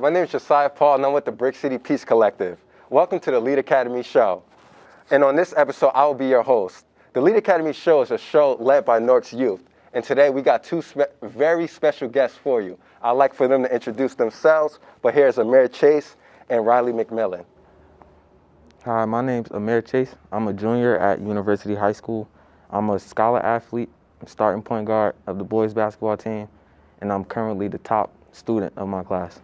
my name is Josiah Paul, and I'm with the Brick City Peace Collective. Welcome to the Lead Academy Show. And on this episode, I will be your host. The Lead Academy Show is a show led by Newark's youth. And today, we got two very special guests for you. I'd like for them to introduce themselves, but here's Amir Chase and Riley Mcmillan. Hi, my name's Amir Chase. I'm a junior at University High School. I'm a scholar athlete, starting point guard of the boys basketball team, and I'm currently the top student of my class.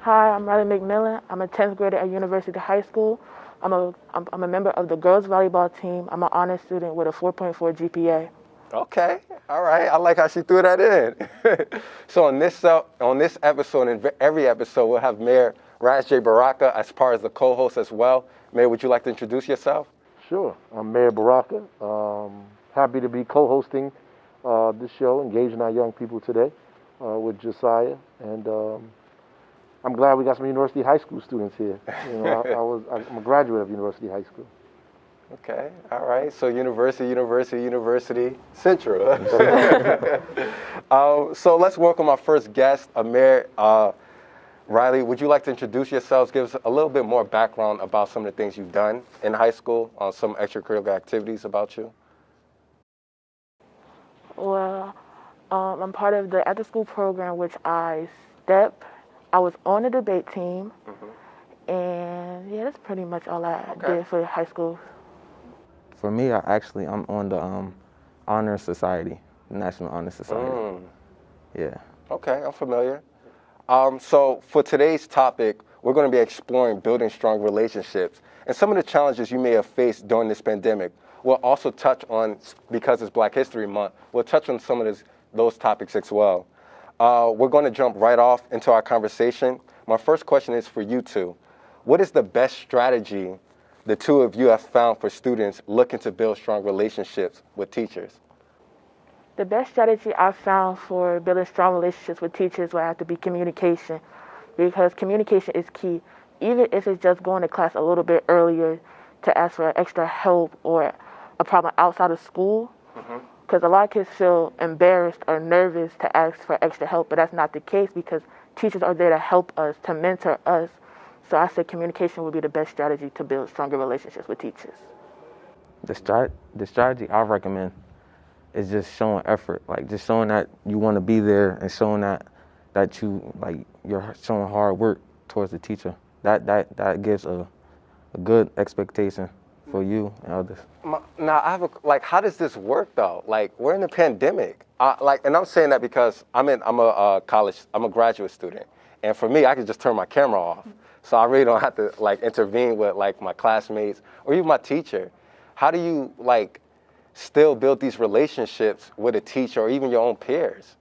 Hi, I'm Riley Mcmillan. I'm a 10th grader at University High School. I'm a member of the girls volleyball team. I'm an honor student with a 4.4 GPA. Okay, all right. I like how she threw that in. So on this episode, and every episode, we'll have Mayor Raz J. Baraka as part of the co-host as well. Mayor, would you like to introduce yourself? Sure. I'm Mayor Baraka. Happy to be co-hosting this show, engaging our young people today with Josiah. And I'm glad we got some University High School students here. You know, I'm a graduate of University High School. Okay, all right. So University Central. So let's welcome our first guest, Amir. Riley, would you like to introduce yourselves, give us a little bit more background about some of the things you've done in high school, some extracurricular activities about you? Well, I'm part of the after-school program, which I was on the debate team, and yeah, that's pretty much all I did for high school. For me, I'm on the Honor Society, the National Honor Society. Yeah. Okay, I'm familiar. So for today's topic, we're going to be exploring building strong relationships and some of the challenges you may have faced during this pandemic. We'll also touch on, because it's Black History Month, we'll touch on some of those topics as well. We're going to jump right off into our conversation. My first question is for you two. What is the best strategy the two of you have found for students looking to build strong relationships with teachers? The best strategy I've found for building strong relationships with teachers will have to be communication, because communication is key. Even if it's just going to class a little bit earlier to ask for extra help or a problem outside of school, because a lot of kids feel embarrassed or nervous to ask for extra help, but that's not the case because teachers are there to help us, to mentor us. So I say communication would be the best strategy to build stronger relationships with teachers. The strategy I recommend is just showing effort, like just showing that you want to be there and showing that you're showing hard work towards the teacher. That gives a good expectation for you and others. Now, how does this work though? Like, we're in a pandemic. And I'm saying that because I'm a graduate student. And for me, I can just turn my camera off. So I really don't have to intervene with my classmates or even my teacher. How do you still build these relationships with a teacher or even your own peers?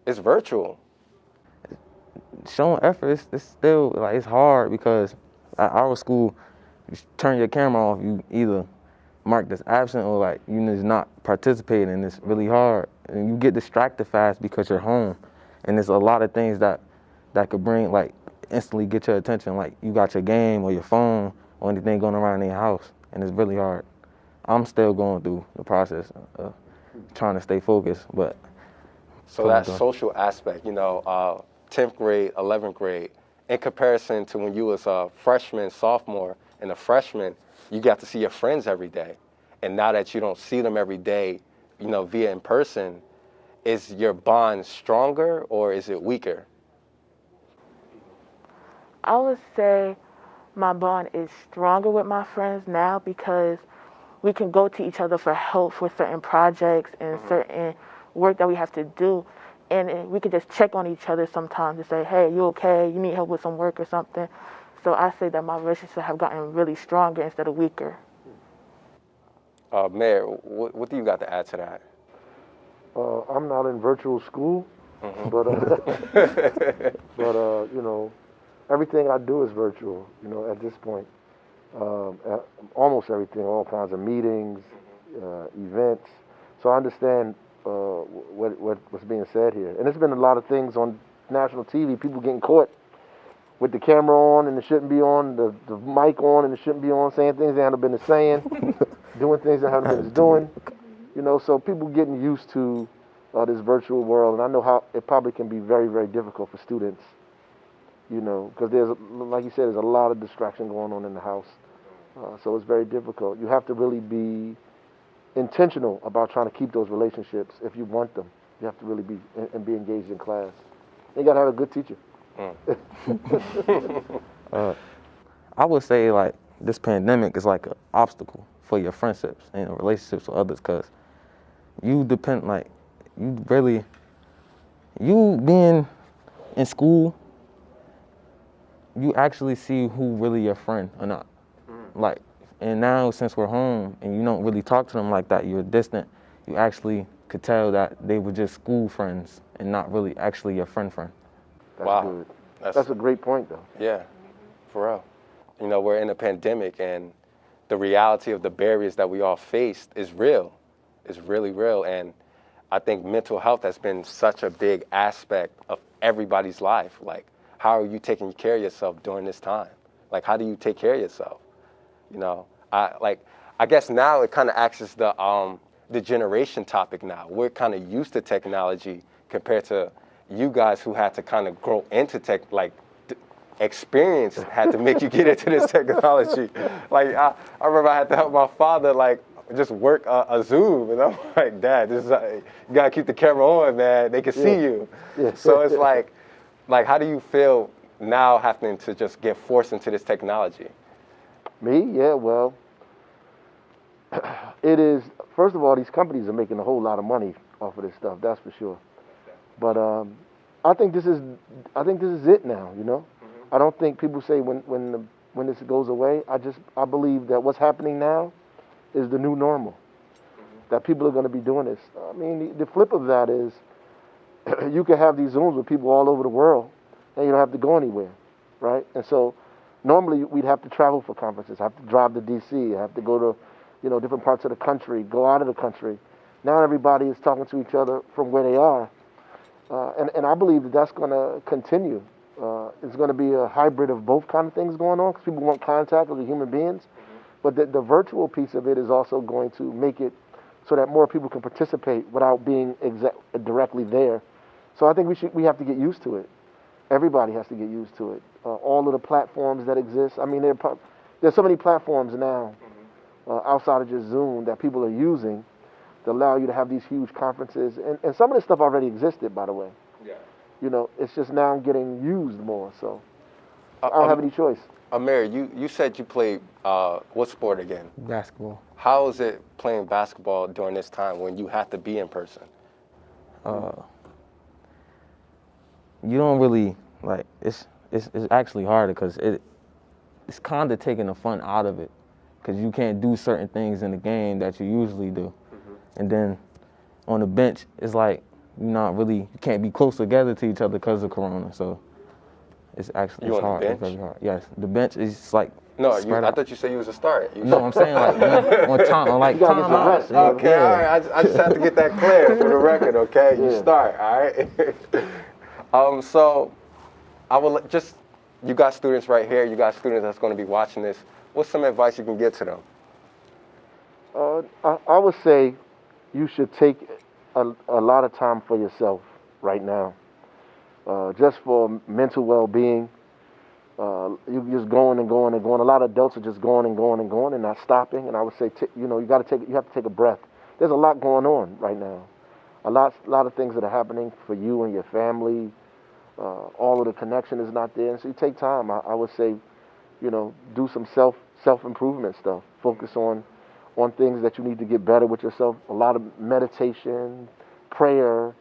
It's virtual. Showing effort, it's still it's hard because at our school, you turn your camera off, you either marked as absent or you just not participating, and it's really hard. And you get distracted fast because you're home, and there's a lot of things that could bring instantly get your attention, like you got your game or your phone or anything going around in your house, and it's really hard. I'm still going through the process of trying to stay focused, but. So that social aspect, 10th grade, 11th grade, in comparison to when you was a freshman, sophomore, and a freshman, you got to see your friends every day. And now that you don't see them every day, via in person, is your bond stronger or is it weaker? I would say my bond is stronger with my friends now because we can go to each other for help for certain projects and certain work that we have to do. And we can just check on each other sometimes to say, hey, you okay? You need help with some work or something. So I say that my relationships have gotten really stronger instead of weaker. Mayor, what do you got to add to that? I'm not in virtual school, but everything I do is virtual, at this point. Almost everything, all kinds of meetings, events. So I understand what's being said here. And there's been a lot of things on national TV, people getting caught with the camera on and it shouldn't be on, the mic on and it shouldn't be on, saying things they haven't been saying, doing things they haven't been doing. So people getting used to this virtual world, and I know how it probably can be very, very difficult for students you know, because there's, like you said, there's a lot of distraction going on in the house. So it's very difficult. You have to really be intentional about trying to keep those relationships if you want them. You have to really be and be engaged in class. You got to have a good teacher. I would say like this pandemic is like an obstacle for your friendships and relationships with others, because you depend, like, you being in school, you actually see who really your friend or not. Like, and now since we're home and you don't really talk to them like that, you're distant, you actually could tell that they were just school friends and not really actually your friend. That's Wow. good. That's a great point, though. Yeah, for real. You know, we're in a pandemic, and the reality of the barriers that we all faced is real. It's really real. And I think mental health has been such a big aspect of everybody's life. Like, how are you taking care of yourself during this time? Like, how do you take care of yourself? You know, I guess now it kind of acts as the generation topic now. We're kind of used to technology compared to you guys who had to kind of grow into tech, like, experience had to make you get into this technology. Like, I remember I had to help my father, like, just work a Zoom, and I'm like, Dad, this is, you gotta keep the camera on, man. They can see you. Yeah. So it's like, how do you feel now having to just get forced into this technology? Me? Yeah, well, it is, first of all, these companies are making a whole lot of money off of this stuff, that's for sure. But I think this is it now, you know? I don't think people say when this goes away. I believe that what's happening now is the new normal. That people are going to be doing this. I mean, the flip of that is you can have these Zooms with people all over the world, and you don't have to go anywhere, right? And so normally we'd have to travel for conferences, have to drive to D.C., have to go to, you know, different parts of the country, go out of the country. Now everybody is talking to each other from where they are, and I believe that that's going to continue. It's going to be a hybrid of both kind of things going on, because people want contact with the human beings, but the virtual piece of it is also going to make it so that more people can participate without being directly there. So I think we have to get used to it. Everybody has to get used to it. All of the platforms that exist. I mean, there's so many platforms now outside of just Zoom that people are using to allow you to have these huge conferences. And some of this stuff already existed, by the way. Yeah. You know, it's just now getting used more. So I don't have any choice. Amir, you said you played what sport again? Basketball. How is it playing basketball during this time when you have to be in person? You don't really, like, it's actually harder, because it's kind of taking the fun out of it, because you can't do certain things in the game that you usually do. And then on the bench, it's like you can't be close together to each other because of Corona. So it's actually You it's on the hard. It's bench? very hard. Yes, the bench is like No, spread I out. thought you said you was a starter. No, I'm saying like on time, on like You gotta get some timeouts. rest, man. Okay, all right. I just have to get that clear for the record, okay? You Yeah. start, all right? So I will you got students right here. You got students that's going to be watching this. What's some advice you can give to them? I would say you should take a lot of time for yourself right now, just for mental well-being. You're just going and going and going. A lot of adults are just going and going and going and not stopping. And I would say, you have to take a breath. There's a lot going on right now. A lot of things that are happening for you and your family. All of the connection is not there. And so you take time. I would say, do some self-improvement stuff. Focus on things that you need to get better with yourself. A lot of meditation, prayer,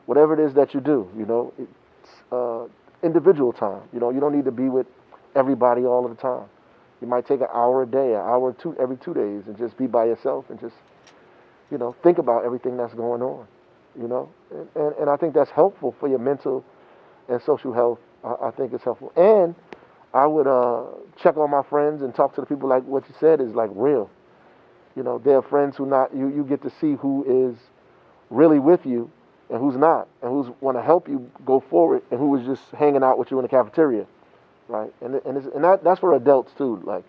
whatever it is that you do. It's individual time. You don't need to be with everybody all of the time. You might take an hour a day, an hour or two every 2 days, and just be by yourself and just, think about everything that's going on. And I think that's helpful for your mental and social health. I think it's helpful. And I would check on my friends and talk to the people, like what you said is like real. There are friends who you get to see who is really with you and who's not, and who's want to help you go forward, and who is just hanging out with you in the cafeteria, right? And that's for adults too. Like,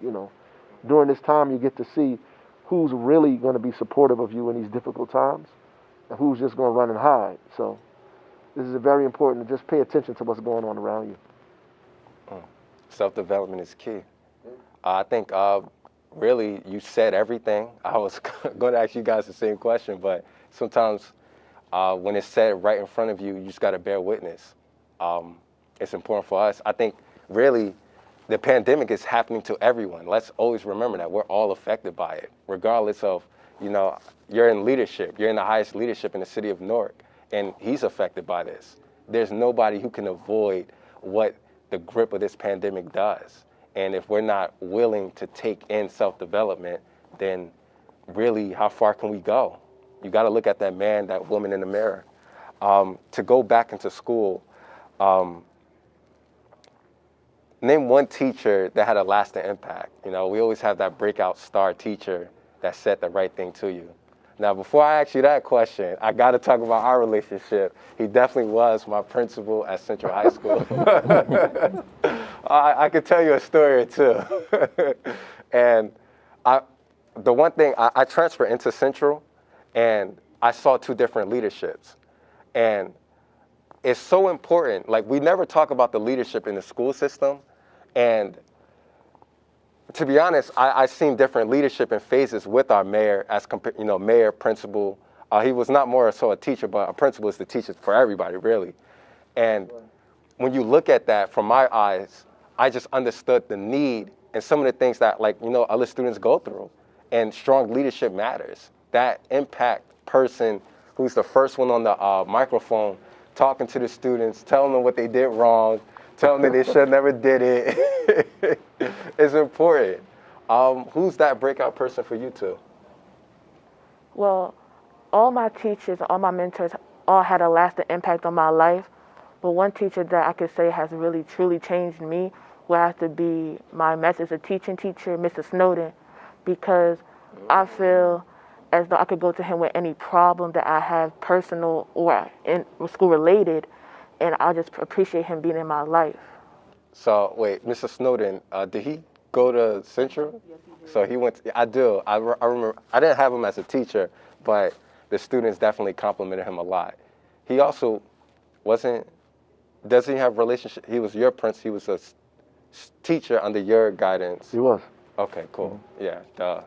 during this time you get to see who's really going to be supportive of you in these difficult times, and who's just going to run and hide. So this is very important to just pay attention to what's going on around you. Self-development is key. I think really you said everything. I was going to ask you guys the same question, but sometimes when it's said right in front of you, you just got to bear witness. It's important for us. I think really the pandemic is happening to everyone. Let's always remember that. We're all affected by it, regardless of, you're in leadership. You're in the highest leadership in the city of Newark, and he's affected by this. There's nobody who can avoid what the grip of this pandemic does. And if we're not willing to take in self-development, then really how far can we go? You got to look at that man, that woman in the mirror. To go back into school, name one teacher that had a lasting impact. We always have that breakout star teacher that said the right thing to you. Now, before I ask you that question, I got to talk about our relationship. He definitely was my principal at Central High School. I could tell you a story or two. And the one thing, I transferred into Central, and I saw two different leaderships. And it's so important. Like, we never talk about the leadership in the school system. And to be honest, I've seen different leadership in phases with our mayor as compared, mayor, principal. He was not more so a teacher, but a principal is the teacher for everybody, really. And when you look at that from my eyes, I just understood the need and some of the things that, other students go through. And strong leadership matters. That impact person who's the first one on the microphone, talking to the students, telling them what they did wrong, telling them they should never did it, is important. Who's that breakout person for you two? Well, all my teachers, all my mentors, all had a lasting impact on my life. But one teacher that I could say has really, truly changed me would have to be my methods of teaching teacher, Mr. Snowden, because I feel as though I could go to him with any problem that I have, personal or in school related, and I just appreciate him being in my life. So wait, Mr. Snowden, did he go to Central? Yes, he did. So he went. I do. I remember. I didn't have him as a teacher, but the students definitely complimented him a lot. He also wasn't. Doesn't he have relationship? He was your prince. He was a teacher under your guidance. He was. Okay, cool. Yeah. Duh.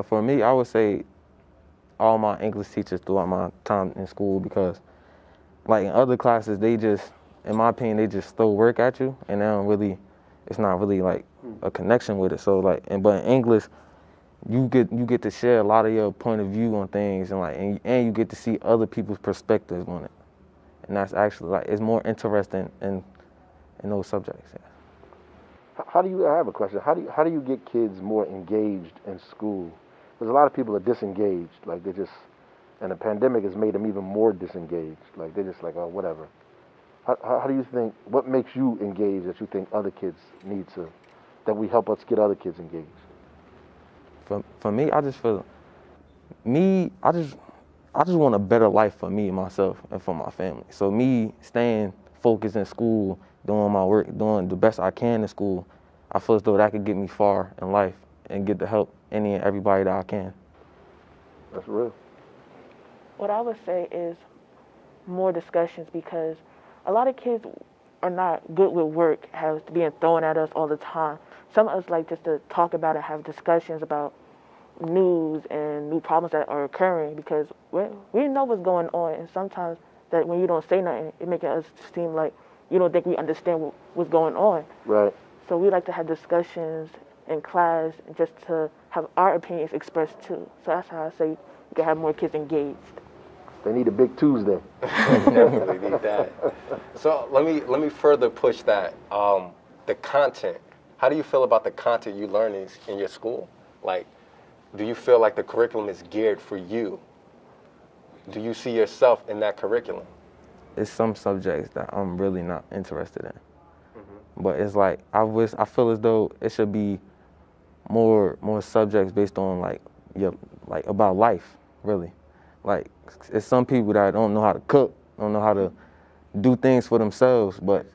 For me, I would say all my English teachers throughout my time in school, because like in other classes, they just, in my opinion, they just throw work at you, and they don't really, it's not really like a connection with it. So like, but in English, you get to share a lot of your point of view on things, and and you get to see other people's perspectives on it, and that's actually like, it's more interesting in those subjects. Yeah. I have a question. How do you get kids more engaged in school? Because a lot of people are disengaged. Like and the pandemic has made them even more disengaged. Like they're just like, oh, whatever. How do you think, what makes you engaged that you think other kids need to, that we help us get other kids engaged? For me, I just feel, I just want a better life for me, myself, and for my family. So me staying focused in school, doing my work, doing the best I can in school, I feel as though that could get me far in life and get to help any and everybody that I can. That's real. What I would say is more discussions, because a lot of kids are not good with work, has being thrown at us all the time. Some of us like just to talk about it, have discussions about news and new problems that are occurring, because we know what's going on, and sometimes that when you don't say nothing, it makes us seem like you don't think we understand what's going on. Right. So we like to have discussions in class just to have our opinions expressed too. So that's how I say we can have more kids engaged. They need a big Tuesday. Definitely need that. So let me further push that. The content. How do you feel about the content you learn in your school? Like, do you feel like the curriculum is geared for you? Do you see yourself in that curriculum? It's some subjects that I'm really not interested in. But it's like, I feel as though it should be more subjects based on like about life, really. Like, it's some people that don't know how to cook, don't know how to do things for themselves, but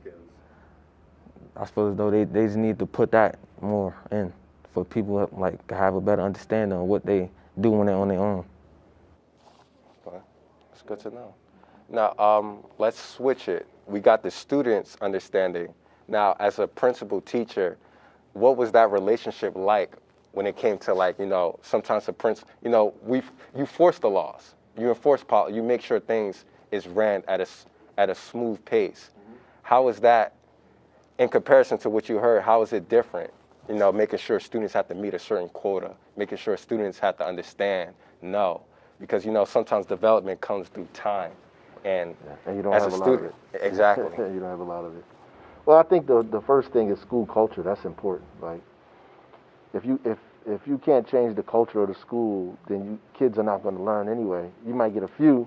I feel as though they just need to put that more in for people like to have a better understanding of what they do when they're on their own. Okay. That's good to know. Now, let's switch it. We got the students' understanding. Now, as a principal teacher, what was that relationship like when it came to, like, sometimes the you force the laws, you enforce policy, you make sure things is ran at a smooth pace. How is that in comparison to what you heard? How is it different? Making sure students have to meet a certain quota, making sure students have to understand, because sometimes development comes through time, and you don't as have a a lot of student, it. exactly. You don't have a lot of it. Well, I think the first thing is school culture. That's important. Like, if you can't change the culture of the school, then kids are not going to learn anyway. You might get a few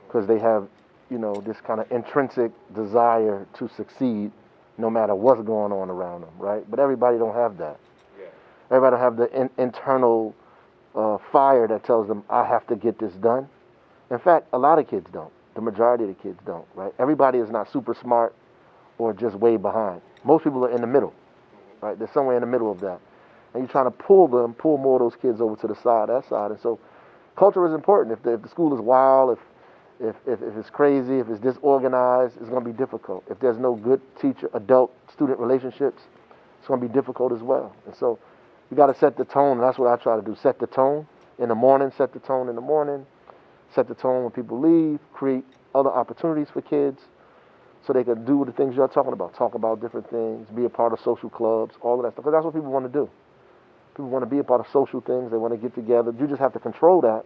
because they have, this kind of intrinsic desire to succeed, no matter what's going on around them, right? But everybody don't have that. Yeah. Everybody don't have the internal fire that tells them, I have to get this done. In fact, a lot of kids don't. The majority of the kids don't, right? Everybody is not super smart or just way behind. Most people are in the middle, right? They're somewhere in the middle of that. And you're trying to pull more of those kids over to the that side. And so culture is important. If the school is wild, if it's crazy, if it's disorganized, it's going to be difficult. If there's no good adult-student relationships, it's going to be difficult as well. And so you got to set the tone, and that's what I try to do. Set the tone in the morning, set the tone in the morning, set the tone when people leave, create other opportunities for kids so they can do the things you're talking about, talk about different things, be a part of social clubs, all of that stuff, because that's what people want to do. People want to be a part of social things. They want to get together. You just have to control that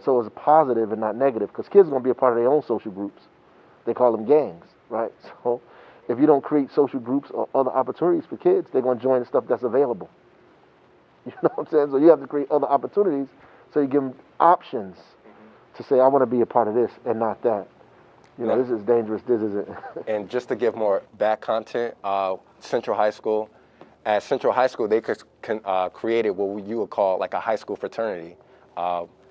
so it's positive and not negative, because kids are going to be a part of their own social groups. They call them gangs, right? So if you don't create social groups or other opportunities for kids, they're going to join the stuff that's available. You know what I'm saying? So you have to create other opportunities so you give them options to say, I want to be a part of this and not that. This is dangerous, this isn't. And just to give more back content, Central High School, at Central High School, they created what you would call like a high school fraternity.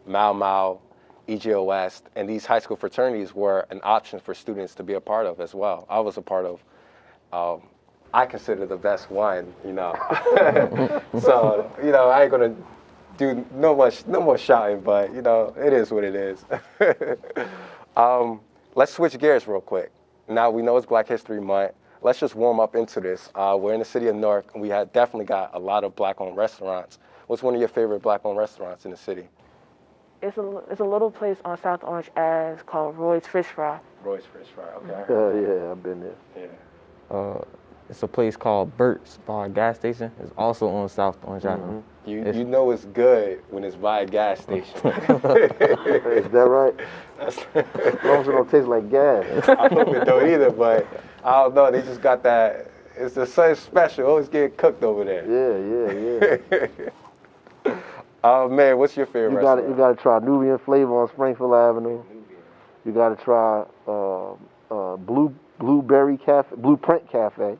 Mau Mau, EGO West, and these high school fraternities were an option for students to be a part of as well. I was a part of, I consider the best one, So, I ain't gonna do no more shouting, but it is what it is. Let's switch gears real quick. Now we know it's Black History Month. Let's just warm up into this. We're in the city of Newark, and we have definitely got a lot of Black-owned restaurants. What's one of your favorite Black-owned restaurants in the city? It's a little place on South Orange Ave called Roy's Fish Fry. Roy's Fish Fry, okay. Yeah, I've been there. Yeah. It's a place called Burt's by a gas station. It's also on South Orange Avenue. You know it's good when it's by a gas station. Is that right? As long as it don't taste like gas. I hope it don't either, but I don't know. They just got that. It's something special. Always getting cooked over there. Yeah. Man, what's your favorite restaurant? You got to try Nubian Flavor on Springfield Avenue. You got to try Blueprint Cafe.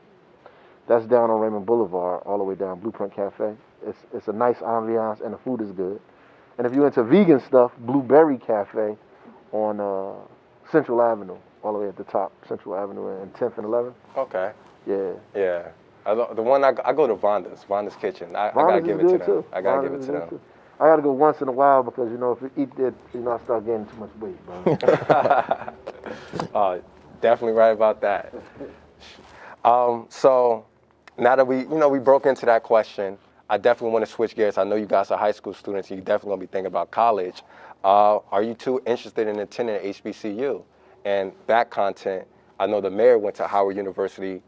That's down on Raymond Boulevard, all the way down Blueprint Cafe. It's a nice ambiance and the food is good. And if you're into vegan stuff, Blueberry Cafe on Central Avenue, all the way at the top, Central Avenue and 10th and 11th. Okay. Yeah. Yeah. The one I go to Vonda's Kitchen. I gotta give it to them. I gotta give it to them. Too. I gotta go once in a while because if you eat that, I start gaining too much weight, bro. Definitely right about that. So now that we broke into that question, I definitely want to switch gears. I know you guys are high school students, and you definitely gonna be thinking about college. Are you two interested in attending HBCU? And that content, I know the mayor went to Howard University,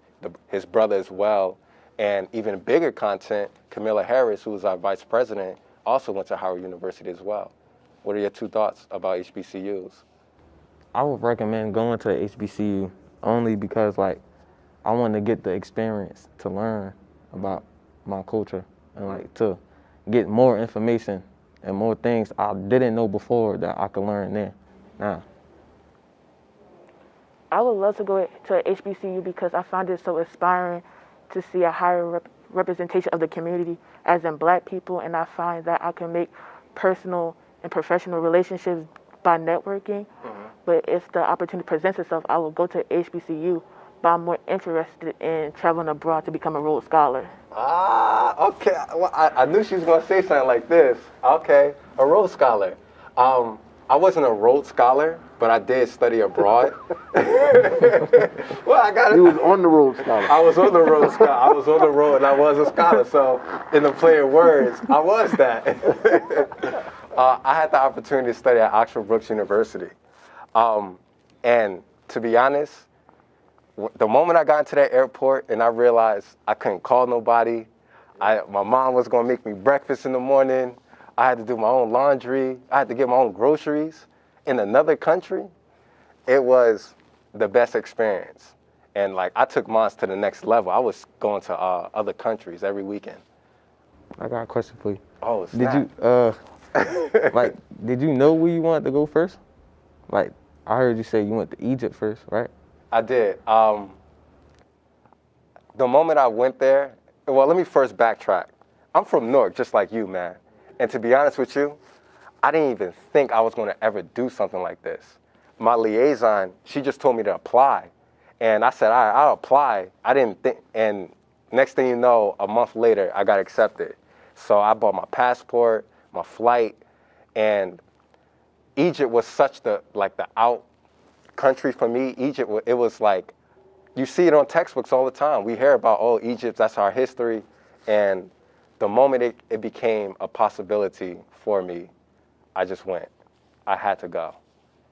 his brother as well, and even bigger content, Camilla Harris, who is our vice president, also went to Howard University as well. What are your two thoughts about HBCUs? I would recommend going to HBCU only because, I want to get the experience to learn about my culture and, to get more information and more things I didn't know before that I could learn there now. I would love to go to HBCU because I find it so inspiring to see a higher representation of the community, as in Black people, and I find that I can make personal and professional relationships by networking. But if the opportunity presents itself, I will go to HBCU, but I'm more interested in traveling abroad to become a Rhodes Scholar. Okay. Well, I knew she was going to say something like this. Okay, a Rhodes Scholar. I wasn't a Rhodes Scholar, but I did study abroad. Well, I got it. You was on the Rhodes Scholar. I was on the road, Scott. I was on the road, and I was a scholar. So, in the play of words, I was that. I had the opportunity to study at Oxford Brookes University, and to be honest, the moment I got into that airport and I realized I couldn't call nobody, my mom was gonna make me breakfast in the morning. I had to do my own laundry. I had to get my own groceries in another country. It was the best experience. And like I took mine to the next level. I was going to other countries every weekend. I got a question for you. Oh, Did snap. did you know where you wanted to go first? Like, I heard you say you went to Egypt first, right? I did. The moment I went there, well, let me first backtrack. I'm from Newark, just like you, man. And to be honest with you, I didn't even think I was going to ever do something like this. My liaison, she just told me to apply. And I said, all right, I'll apply. I didn't think, and next thing you know, a month later, I got accepted. So I bought my passport, my flight, and Egypt was such the out country for me. Egypt, it was like, you see it on textbooks all the time. We hear about, oh, Egypt, that's our history. And the moment it became a possibility for me, I just went. I had to go.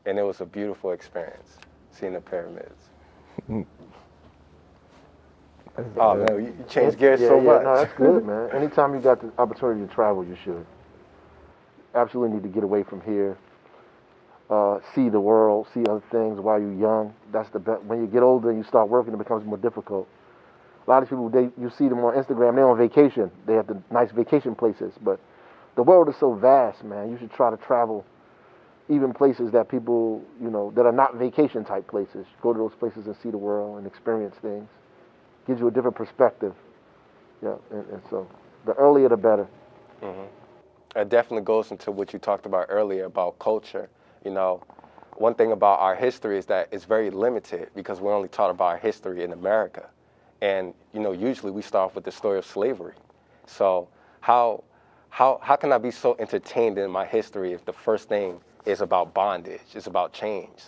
And it was a beautiful experience, seeing the pyramids. Oh, man, you changed gears so much. No, that's good, man. Anytime you got the opportunity to travel, you should. Absolutely need to get away from here. See the world, see other things while you're young. That's the best. When you get older and you start working, it becomes more difficult. A lot of people, you see them on Instagram, they're on vacation. They have the nice vacation places, but the world is so vast, man. You should try to travel, even places that people, that are not vacation type places. Go to those places and see the world and experience things. Gives you a different perspective. Yeah, and so the earlier the better. Mm-hmm. It definitely goes into what you talked about earlier about culture. One thing about our history is that it's very limited because we're only taught about our history in America. And, usually we start off with the story of slavery. So how can I be so entertained in my history if the first thing is about bondage, it's about change?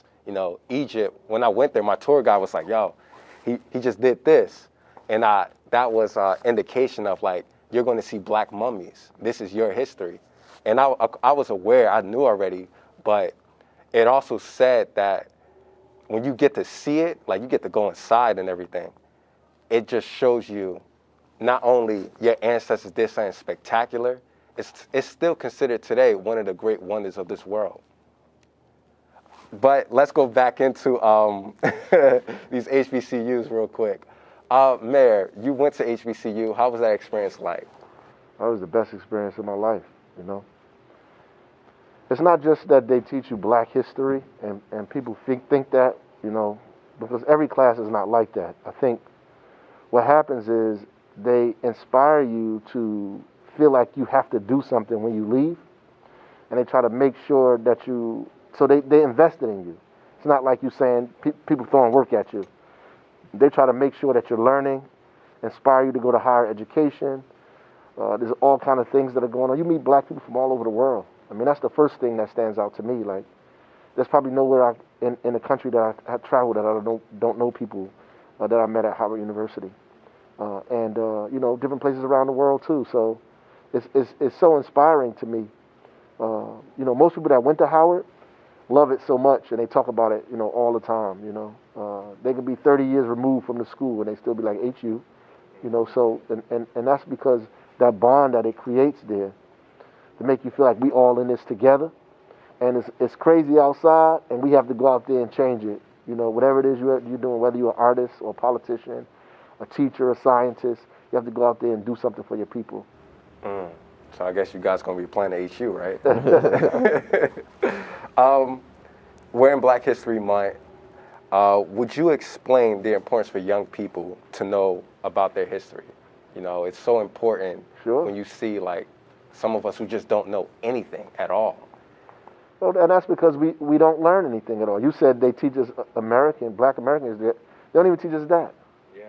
Egypt, when I went there, my tour guide was like, yo, he just did this. And that was an indication of like, you're going to see black mummies. This is your history. And I was aware, I knew already, but it also said that when you get to see it, like you get to go inside and everything, it just shows you not only your ancestors did something spectacular, it's still considered today one of the great wonders of this world. But let's go back into these HBCUs real quick. Mayor, you went to HBCU. How was that experience like? That was the best experience of my life, It's not just that they teach you black history and people think that, because every class is not like that. I think what happens is they inspire you to feel like you have to do something when you leave, and they try to make sure that so they invested in you. It's not like you saying people throwing work at you. They try to make sure that you're learning, inspire you to go to higher education. There's all kind of things that are going on. You meet black people from all over the world. I mean, that's the first thing that stands out to me. Like, there's probably nowhere in the country that I have traveled that I don't know people that I met at Howard University, and different places around the world too. So it's so inspiring to me. Most people that went to Howard love it so much, and they talk about it, all the time. They could be 30 years removed from the school, and they still be like HU, So and that's because that bond that it creates there to make you feel like we all in this together. And it's crazy outside, and we have to go out there and change it. Whatever it is you're doing, whether you're an artist or a politician, a teacher, a scientist, you have to go out there and do something for your people. So I guess you guys gonna be playing at HU, right? We're in Black History Month. Would you explain the importance for young people to know about their history? It's so important. Sure. When you see like some of us who just don't know anything at all. Well, and that's because we don't learn anything at all. You said they teach us black Americans, they don't even teach us that. Yeah.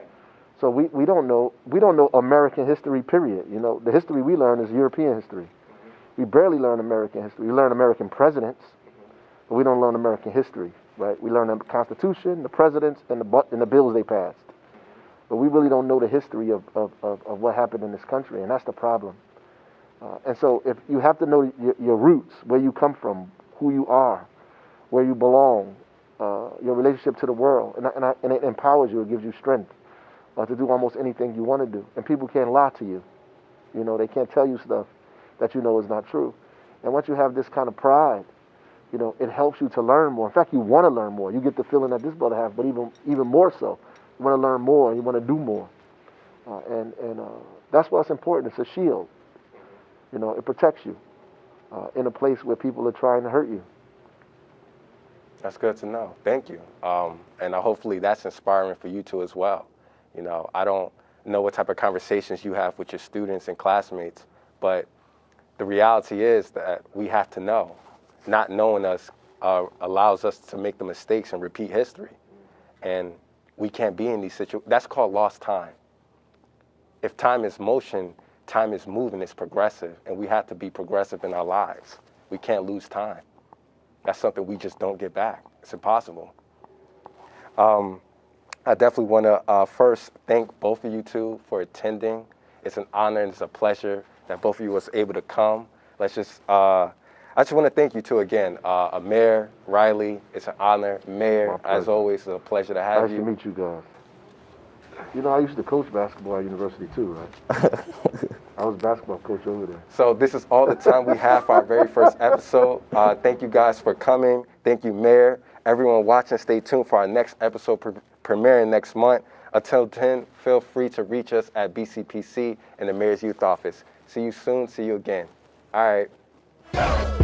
So we don't know American history, period. The history we learn is European history. Mm-hmm. We barely learn American history. We learn American presidents, but we don't learn American history, right? We learn the Constitution, the presidents, and the bills they passed. But we really don't know the history of what happened in this country, and that's the problem. And so if you have to know your roots, where you come from, who you are, where you belong, your relationship to the world, and it empowers you, it gives you strength to do almost anything you want to do. And people can't lie to you. You know, they can't tell you stuff that you know is not true. And once you have this kind of pride, you know, it helps you to learn more. In fact, you want to learn more. You get the feeling that this brother has, but even more so. You want to learn more, and you want to do more. And that's what's important. It's a shield. You know, it protects you in a place where people are trying to hurt you. That's good to know. Thank you. And hopefully that's inspiring for you too as well. You know, I don't know what type of conversations you have with your students and classmates, but the reality is that we have to know. Not knowing us allows us to make the mistakes and repeat history. And we can't be in these situations. That's called lost time. If time is motion, time is moving, it's progressive, and we have to be progressive in our lives. We can't lose time. That's something we just don't get back. It's impossible. I definitely want to first thank both of you two for attending. It's an honor and it's a pleasure that both of you was able to come. I just want to thank you two again. Amir, Riley, it's an honor. Mayor, as always, it's a pleasure to have you. Nice to meet you guys. You know, I used to coach basketball at university too, right? I was a basketball coach over there. So this is all the time we have for our very first episode. Thank you guys for coming. Thank you, Mayor. Everyone watching, stay tuned for our next episode premiering next month. Until then, feel free to reach us at BCPC in the Mayor's Youth Office. See you soon. See you again. All right.